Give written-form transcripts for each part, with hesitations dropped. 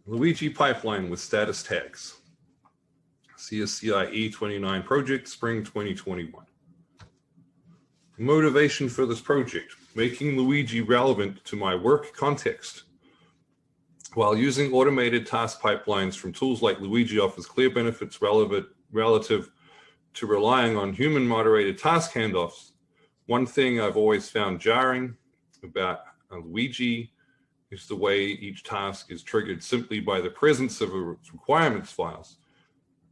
Luigi pipeline with status tags. CSCI E29 project, spring 2021. Motivation for this project, making Luigi relevant to my work context. While using automated task pipelines from tools like Luigi offers clear benefits relative to relying on human moderated task handoffs, one thing I've always found jarring about Luigi is the way each task is triggered simply by the presence of requirements files.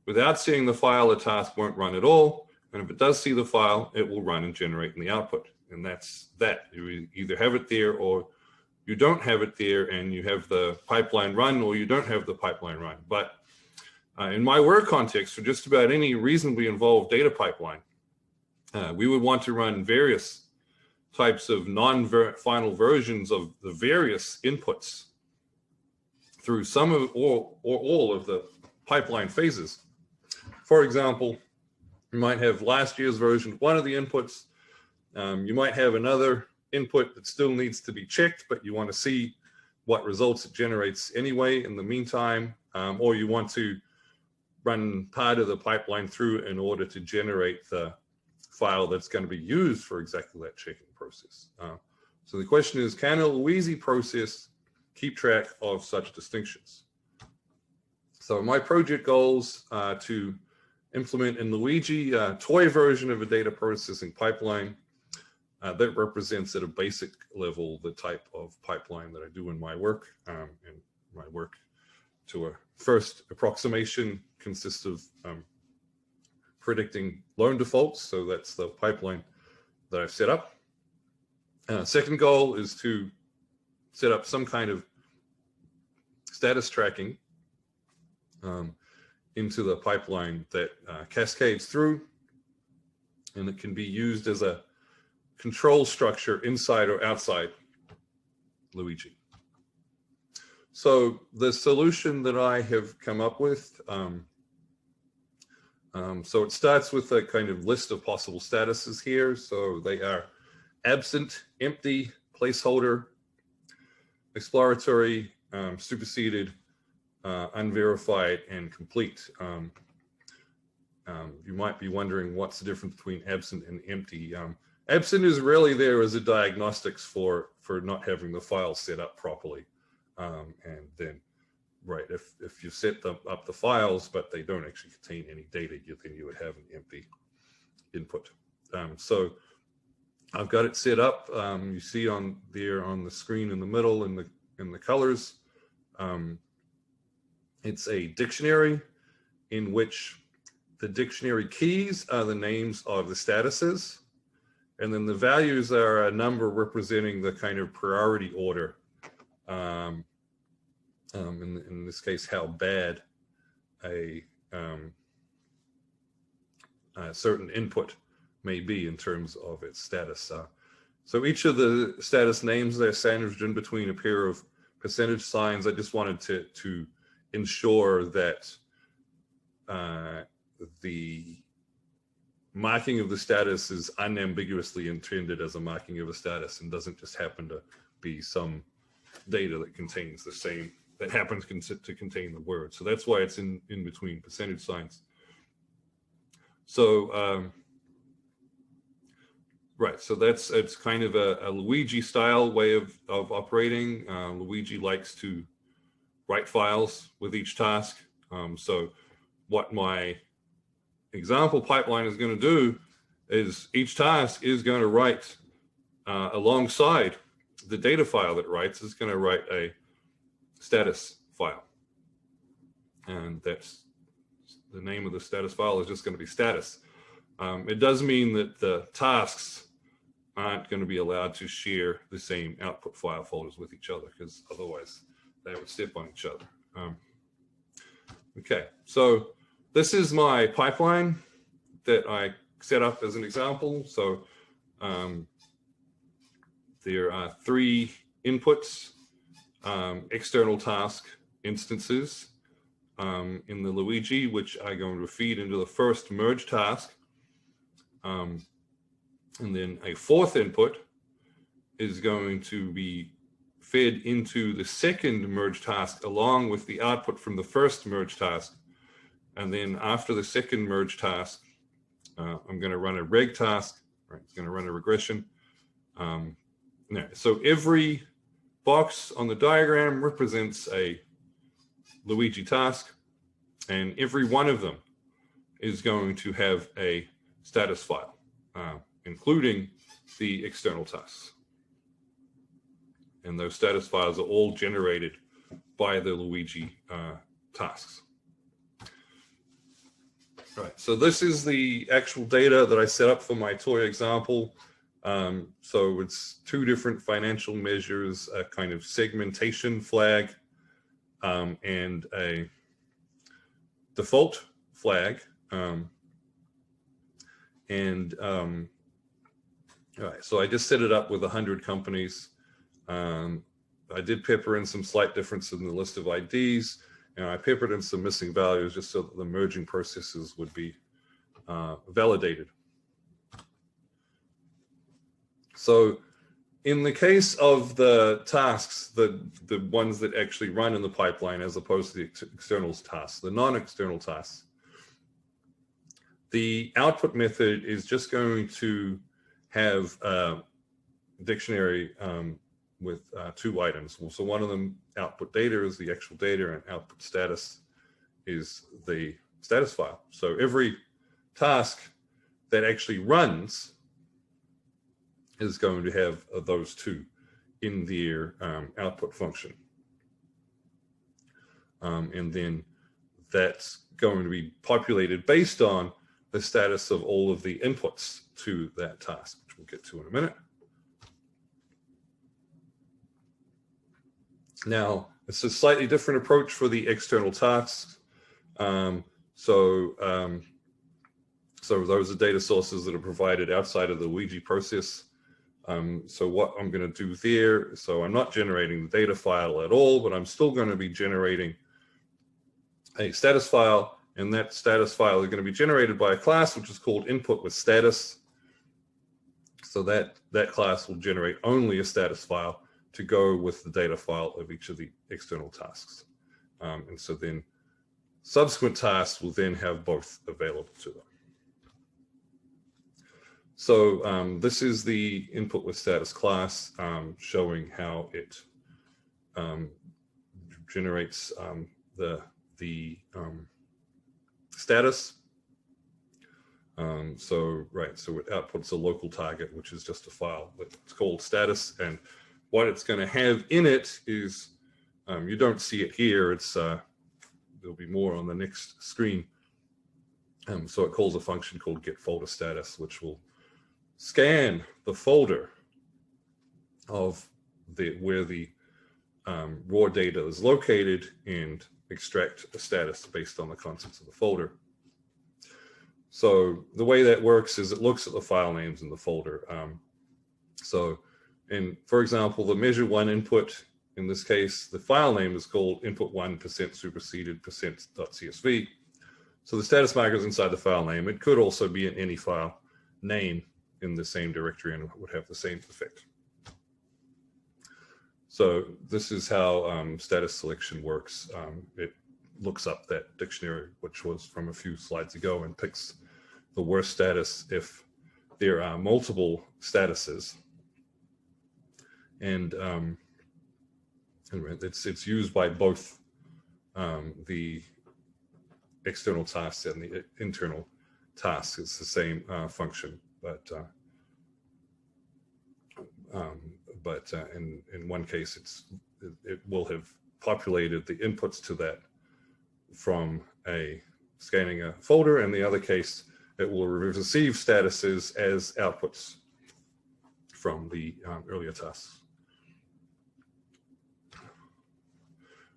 Without seeing the file, a task won't run at all. And if it does see the file, it will run and generate in the output. And that's that. You either have it there or you don't have it there, and you have the pipeline run, or you don't have the pipeline run. But in my work context, for just about any reasonably involved data pipeline, we would want to run various types of non-final versions of the various inputs through some of or all of the pipeline phases. For example, you might have last year's version of one of the inputs. You might have another input that still needs to be checked, but you want to see what results it generates anyway in the meantime, or you want to run part of the pipeline through in order to generate the file that's going to be used for exactly that checking process. So the question is, can a Luigi process keep track of such distinctions? So my project goals are to implement in Luigi a toy version of a data processing pipeline that represents at a basic level the type of pipeline that I do in my work. And my work to a first approximation consists of predicting loan defaults. So that's the pipeline that I've set up. Second goal is to set up some kind of status tracking into the pipeline that cascades through, and it can be used as a control structure inside or outside Luigi. So the solution that I have come up with, so it starts with a kind of list of possible statuses here. So they are absent, empty, placeholder, exploratory, superseded, unverified, and complete. You might be wondering what's the difference between absent and empty. Absent is really there as a diagnostics for not having the file set up properly. And then, right, if you set up the files, but they don't actually contain any data, then you would have an empty input. So I've got it set up. You see on there on the screen in the middle in the colors. It's a dictionary in which the dictionary keys are the names of the statuses, and then the values are a number representing the kind of priority order. In this case, how bad a certain input may be in terms of its status. So each of the status names, they're sandwiched in between a pair of percentage signs. I just wanted to ensure that the marking of the status is unambiguously intended as a marking of a status and doesn't just happen to be some data that contains the same, that happens to contain the word. So that's why it's in between percentage signs. So, right, so it's kind of a Luigi style way of operating. Luigi likes to write files with each task. So what my example pipeline is going to do is each task is going to write alongside the data file that writes, is going to write a status file. And that's the name of the status file is just going to be status. It does mean that the tasks aren't going to be allowed to share the same output file folders with each other, because otherwise they would step on each other. Okay, so this is my pipeline that I set up as an example. So there are 3 inputs, external task instances in the Luigi, which I'm going to feed into the first merge task. And then a 4th input is going to be fed into the second merge task along with the output from the first merge task. And then after the second merge task, I'm going to run a reg task, right? It's going to run a regression. So every box on the diagram represents a Luigi task, and every one of them is going to have a status file, including the external tasks. And those status files are all generated by the Luigi tasks. Right, so this is the actual data that I set up for my toy example. So it's two different financial measures, a kind of segmentation flag, and a default flag. All right, so I just set it up with 100 companies. I did pepper in some slight difference in the list of IDs, and I peppered in some missing values just so that the merging processes would be validated. So in the case of the tasks, the ones that actually run in the pipeline as opposed to the external tasks, the non-external tasks, the output method is just going to have a dictionary with two items. So one of them, output data, is the actual data, and output status is the status file. So every task that actually runs is going to have those two in their output function. And then that's going to be populated based on the status of all of the inputs to that task, which we'll get to in a minute. Now, it's a slightly different approach for the external tasks. So those are data sources that are provided outside of the Luigi process. So what I'm going to do there, so I'm not generating the data file at all, but I'm still going to be generating a status file, and that status file is going to be generated by a class which is called input with status. So that class will generate only a status file to go with the data file of each of the external tasks. And so then subsequent tasks will then have both available to them. So this is the input with status class, showing how it generates the status. So it outputs a local target, which is just a file that's called status, and what it's going to have in it is, you don't see it here, it's there'll be more on the next screen. So it calls a function called get folder status, which will scan the folder of where the raw data is located and extract a status based on the contents of the folder. So the way that works is it looks at the file names in the folder. And for example, the measure one input, in this case, the file name is called input1% superseded %.csv. So the status marker is inside the file name. It could also be in any file name in the same directory and would have the same effect. So this is how status selection works. It looks up that dictionary, which was from a few slides ago, and picks the worst status if there are multiple statuses. And it's used by both the external tasks and the internal tasks. It's the same function, but in one case, it will have populated the inputs to that from scanning a folder, and the other case, it will receive statuses as outputs from the earlier tasks.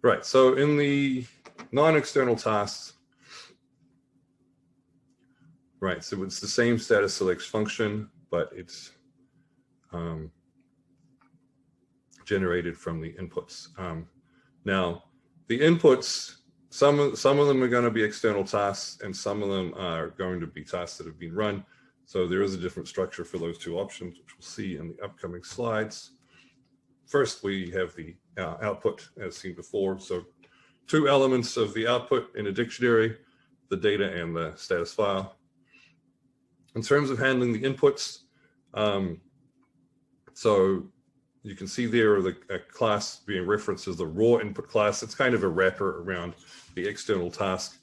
Right, so in the non-external tasks, right, so it's the same status select function, but it's generated from the inputs. Now, the inputs, some of them are going to be external tasks, and some of them are going to be tasks that have been run. So there is a different structure for those two options, which we'll see in the upcoming slides. first we have the output as seen before. So two elements of the output in a dictionary, the data and the status file. In terms of handling the inputs, so you can see there a class being referenced as the raw input class. It's kind of a wrapper around the external task.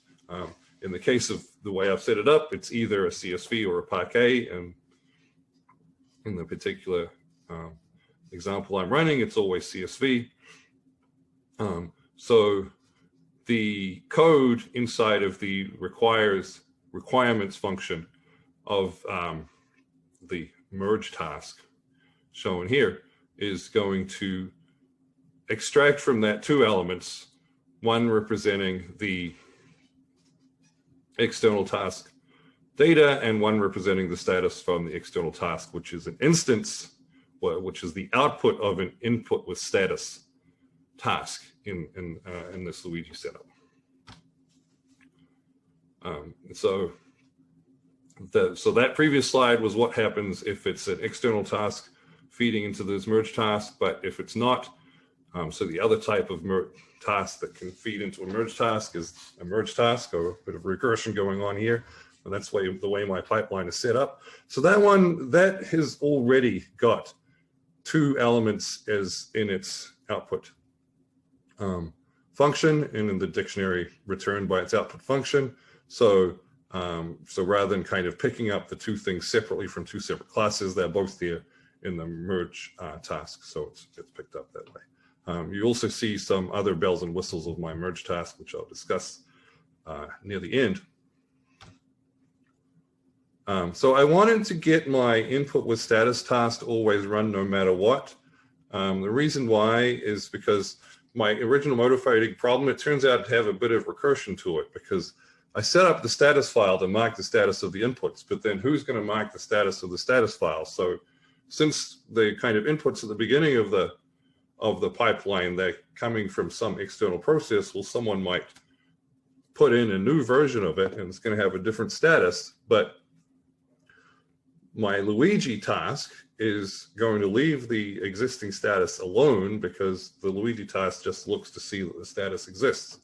In the case of the way I've set it up, it's either a CSV or a parquet. And in the particular example I'm running, it's always CSV. So the code inside of the requirements function of the merge task shown here is going to extract from that two elements, one representing the external task data and one representing the status from the external task, which is an instance, which is the output of an input with status task in this Luigi setup. So that previous slide was what happens if it's an external task feeding into this merge task, but if it's not, so the other type of task that can feed into a merge task is a merge task, or a bit of regression going on here. And that's the way my pipeline is set up. So that has already got two elements as in its output function, and in the dictionary returned by its output function. So rather than kind of picking up the two things separately from two separate classes, they're both there in the merge task. So it's picked up that way. You also see some other bells and whistles of my merge task, which I'll discuss near the end. So I wanted to get my input with status task to always run no matter what. The reason why is because my original motivating problem, it turns out to have a bit of recursion to it, because I set up the status file to mark the status of the inputs, but then who's going to mark the status of the status file? So since the kind of inputs at the beginning of the pipeline, they're coming from some external process, well, someone might put in a new version of it and it's going to have a different status, but my Luigi task is going to leave the existing status alone, because the Luigi task just looks to see that the status exists.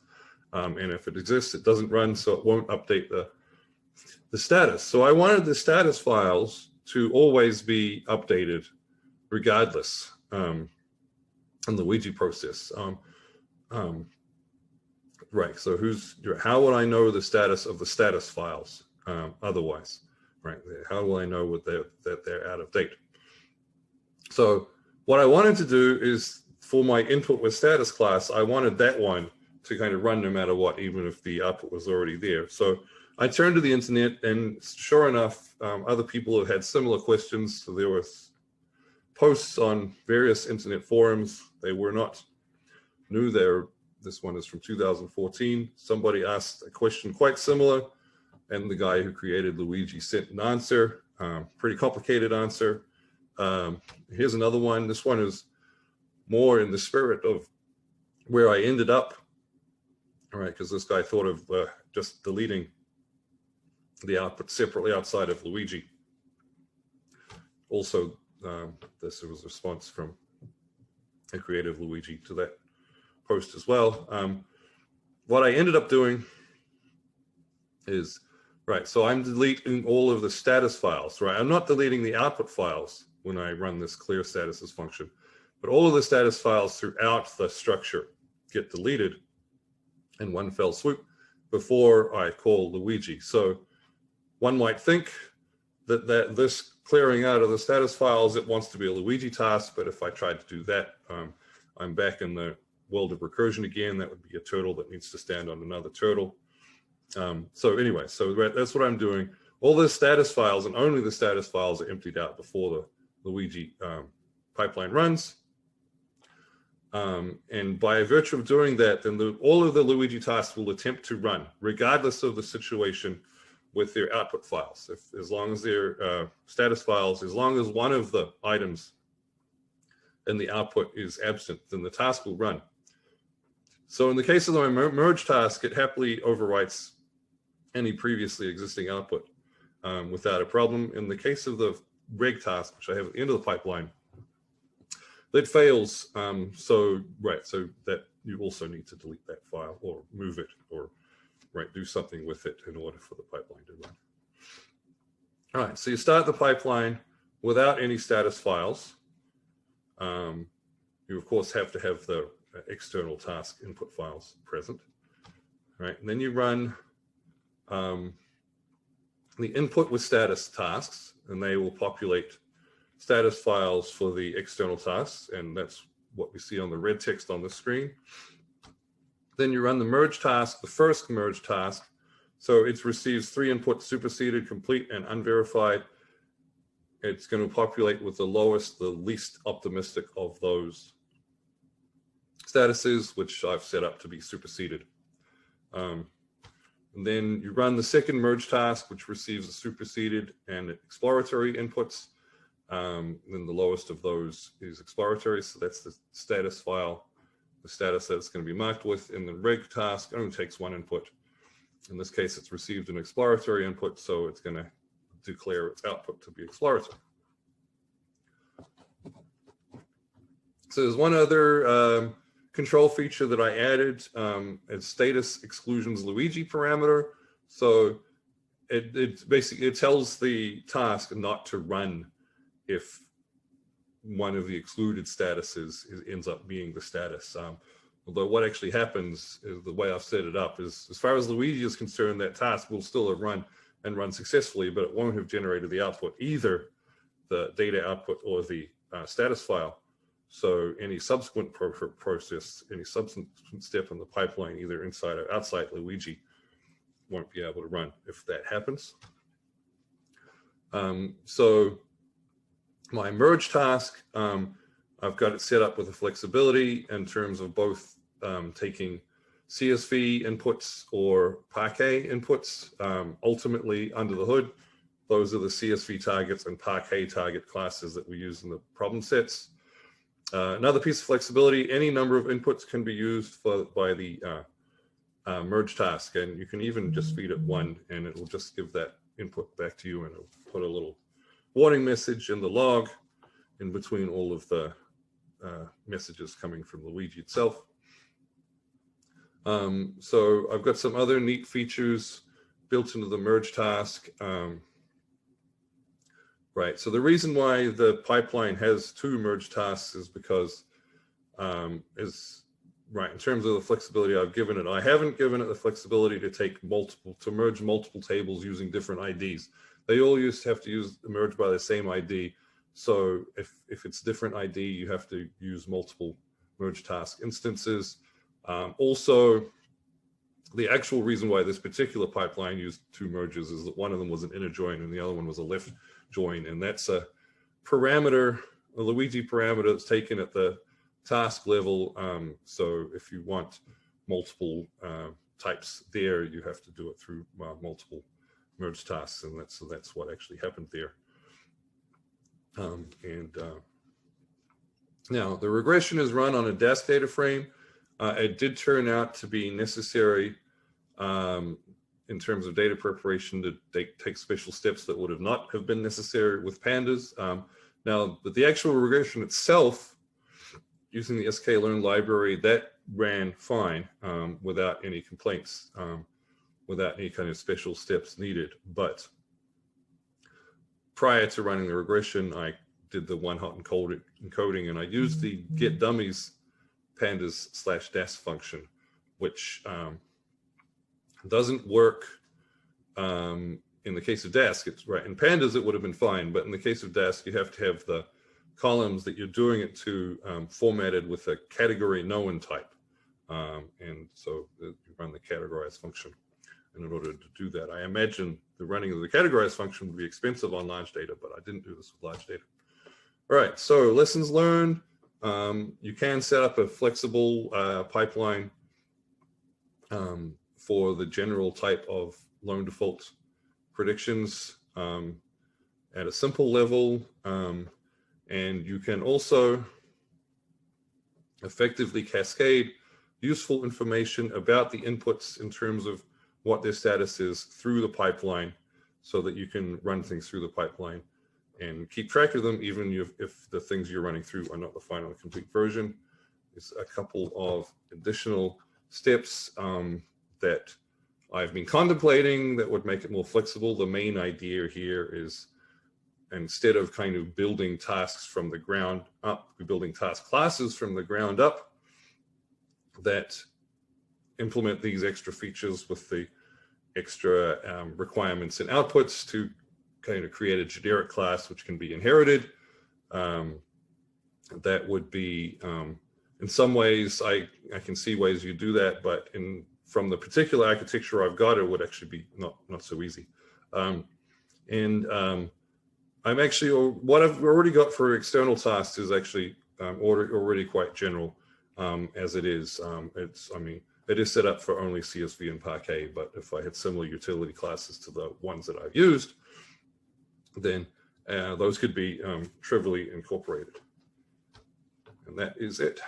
And if it exists, it doesn't run, so it won't update the status. So I wanted the status files to always be updated regardless in the Luigi process. Right, so how would I know the status of the status files otherwise? Right, how will I know that they're out of date? So what I wanted to do is, for my input with status class, I wanted that one to kind of run no matter what, even if the output was already there. So I turned to the internet, and sure enough, other people have had similar questions. So there was posts on various internet forums. They were not new. This one is from 2014. Somebody asked a question quite similar, and the guy who created Luigi sent an answer, pretty complicated answer. Here's another one. This one is more in the spirit of where I ended up. All right, because this guy thought of just deleting the output separately outside of Luigi. Also, this was a response from a creative Luigi to that post as well. What I ended up doing is, right, so I'm deleting all of the status files, right? I'm not deleting the output files when I run this clear statuses function, but all of the status files throughout the structure get deleted in one fell swoop before I call Luigi. So one might think that this clearing out of the status files, it wants to be a Luigi task, but if I tried to do that, I'm back in the world of recursion again. That would be a turtle that needs to stand on another turtle. So anyway, so that's what I'm doing. All the status files, and only the status files, are emptied out before the Luigi pipeline runs. And by virtue of doing that, then all of the Luigi tasks will attempt to run, regardless of the situation, with their output files. As long as they're status files, as long as one of the items in the output is absent, then the task will run. So in the case of my merge task, it happily overwrites any previously existing output without a problem. In the case of the reg task, which I have at the end of the pipeline, that fails. So that you also need to delete that file or move it or do something with it in order for the pipeline to run. All right, so you start the pipeline without any status files. You of course have to have the external task input files present, right? And then you run the input with status tasks, and they will populate status files for the external tasks, and that's what we see on the red text on the screen. Then you run the merge task, the first merge task. So it receives 3 inputs: superseded, complete, and unverified. It's going to populate with the lowest, the least optimistic of those statuses, which I've set up to be superseded. And then you run the second merge task, which receives a superseded and exploratory inputs. Then the lowest of those is exploratory, so that's the status file, the status that it's going to be marked with. In the reg task, it only takes 1 input. In this case, it's received an exploratory input, so it's going to declare its output to be exploratory. So there's one other control feature that I added, as status exclusions Luigi parameter. So it basically tells the task not to run if one of the excluded statuses ends up being the status. Although what actually happens is, the way I've set it up is, as far as Luigi is concerned, that task will still have run and run successfully, but it won't have generated the output, either the data output or the status file. So any subsequent process, any subsequent step in the pipeline, either inside or outside Luigi, won't be able to run if that happens. So my merge task, I've got it set up with a flexibility in terms of both taking CSV inputs or Parquet inputs. Ultimately, under the hood, those are the CSV targets and Parquet target classes that we use in the problem sets. Another piece of flexibility: any number of inputs can be used by the merge task, and you can even just feed it 1, and it will just give that input back to you, and it'll put a little warning message in the log in between all of the messages coming from Luigi itself. So I've got some other neat features built into the merge task. Right, so the reason why the pipeline has 2 merge tasks is because, in terms of the flexibility I've given it, I haven't given it the flexibility to merge multiple tables using different IDs. They all have to merge by the same ID. So if it's different ID, you have to use multiple merge task instances. Also, the actual reason why this particular pipeline used 2 merges is that one of them was an inner join and the other one was a left join. And that's a parameter, a Luigi parameter that's taken at the task level. So if you want multiple types there, you have to do it through multiple merge tasks. And that's what actually happened there. Now the regression is run on a DAS data frame. It did turn out to be necessary in terms of data preparation to take special steps that would not have been necessary with pandas. But the actual regression itself, using the sklearn library, that ran fine without any complaints, without any kind of special steps needed. But prior to running the regression, I did the one-hot encoding, and I used the get dummies pandas/DAS function, which doesn't work in the case of Dask. It's right in pandas it would have been fine, but in the case of Dask you have to have the columns that you're doing it to formatted with a category known type, and so you run the categorize function. And in order to do that, I imagine the running of the categorize function would be expensive on large data, but I didn't do this with large data. All right, so lessons learned. You can set up a flexible pipeline for the general type of lone default predictions at a simple level. And you can also effectively cascade useful information about the inputs in terms of what their status is through the pipeline, so that you can run things through the pipeline and keep track of them, even if the things you're running through are not the final and complete version. There's a couple of additional steps that I've been contemplating that would make it more flexible. The main idea here is, instead of kind of building tasks from the ground up, we're building task classes from the ground up that implement these extra features with the extra requirements and outputs to kind of create a generic class which can be inherited. That would be, in some ways, I can see ways you do that, but from the particular architecture I've got, it would actually be not so easy. I'm actually, what I've already got for external tasks is actually already quite general as it is. It is set up for only CSV and Parquet, but if I had similar utility classes to the ones that I've used, then those could be trivially incorporated. And that is it.